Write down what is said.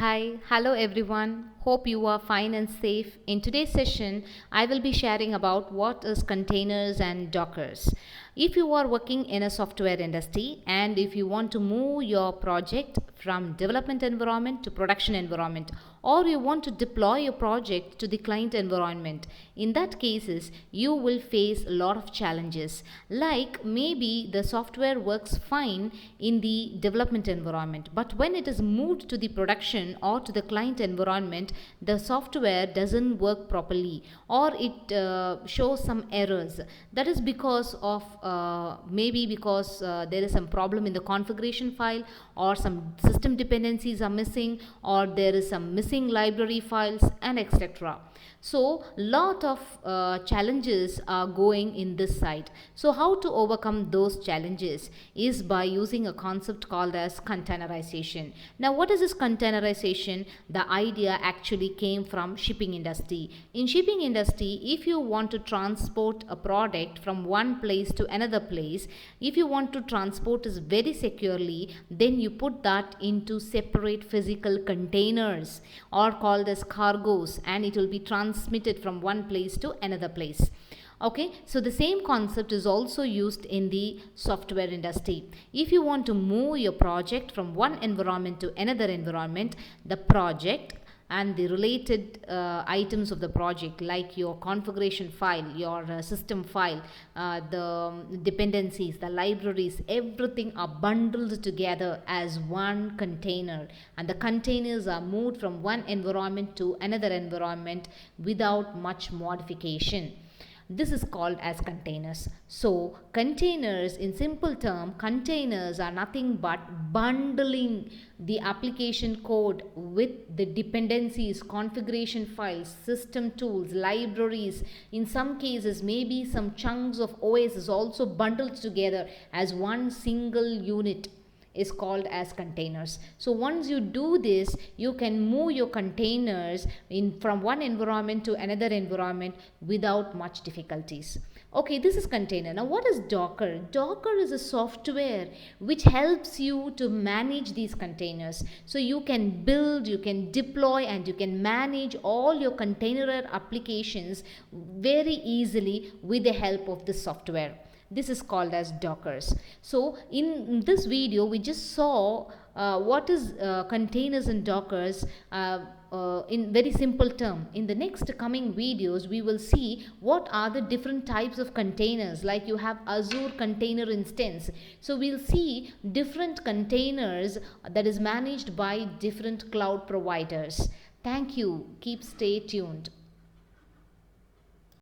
Hi, hello everyone. Hope you are fine and safe. In today's session, I will be sharing about what is containers and Dockers. If you are working in a software industry and if you want to move your project from development environment to production environment, or you want to deploy your project to the client environment, in that cases you will face a lot of challenges. Like maybe the software works fine in the development environment, but when it is moved to the production or to the client environment, the software doesn't work properly, or it shows some errors. That is because of maybe because there is some problem in the configuration file, or some system dependencies are missing, or there is some missing library files, and etc. So lot of challenges are going in this side. So how to overcome those challenges is by using a concept called as containerization. Now what is this containerization? The idea actually came from shipping industry. In shipping industry, if you want to transport a product from one place to another place, if you want to transport it very securely, then you put that into separate physical containers, or called as cargoes, and it will be transmitted from one place to another place. Okay, so the same concept is also used in the software industry. If you want to move your project from one environment to another environment, the project and the related items of the project, like your configuration file, your system file, the dependencies, the libraries, everything are bundled together as one container, and the containers are moved from one environment to another environment without much modification. This is called as containers. So containers, in simple term, containers are nothing but bundling the application code with the dependencies, configuration files, system tools, libraries. In some cases, maybe some chunks of OS is also bundled together as one single unit, is called as containers. So once you do this, you can move your containers in from one environment to another environment without much difficulties. Okay, this is container. Now what is Docker? Docker is a software which helps you to manage these containers. So you can build, you can deploy, and you can manage all your container applications very easily with the help of this software. This is called as Dockers. So in this video we just saw what is containers and Dockers in very simple term. In the next coming videos we will see what are the different types of containers. Like you have Azure container instance, so we'll see different containers that is managed by different cloud providers. Thank you. Stay tuned.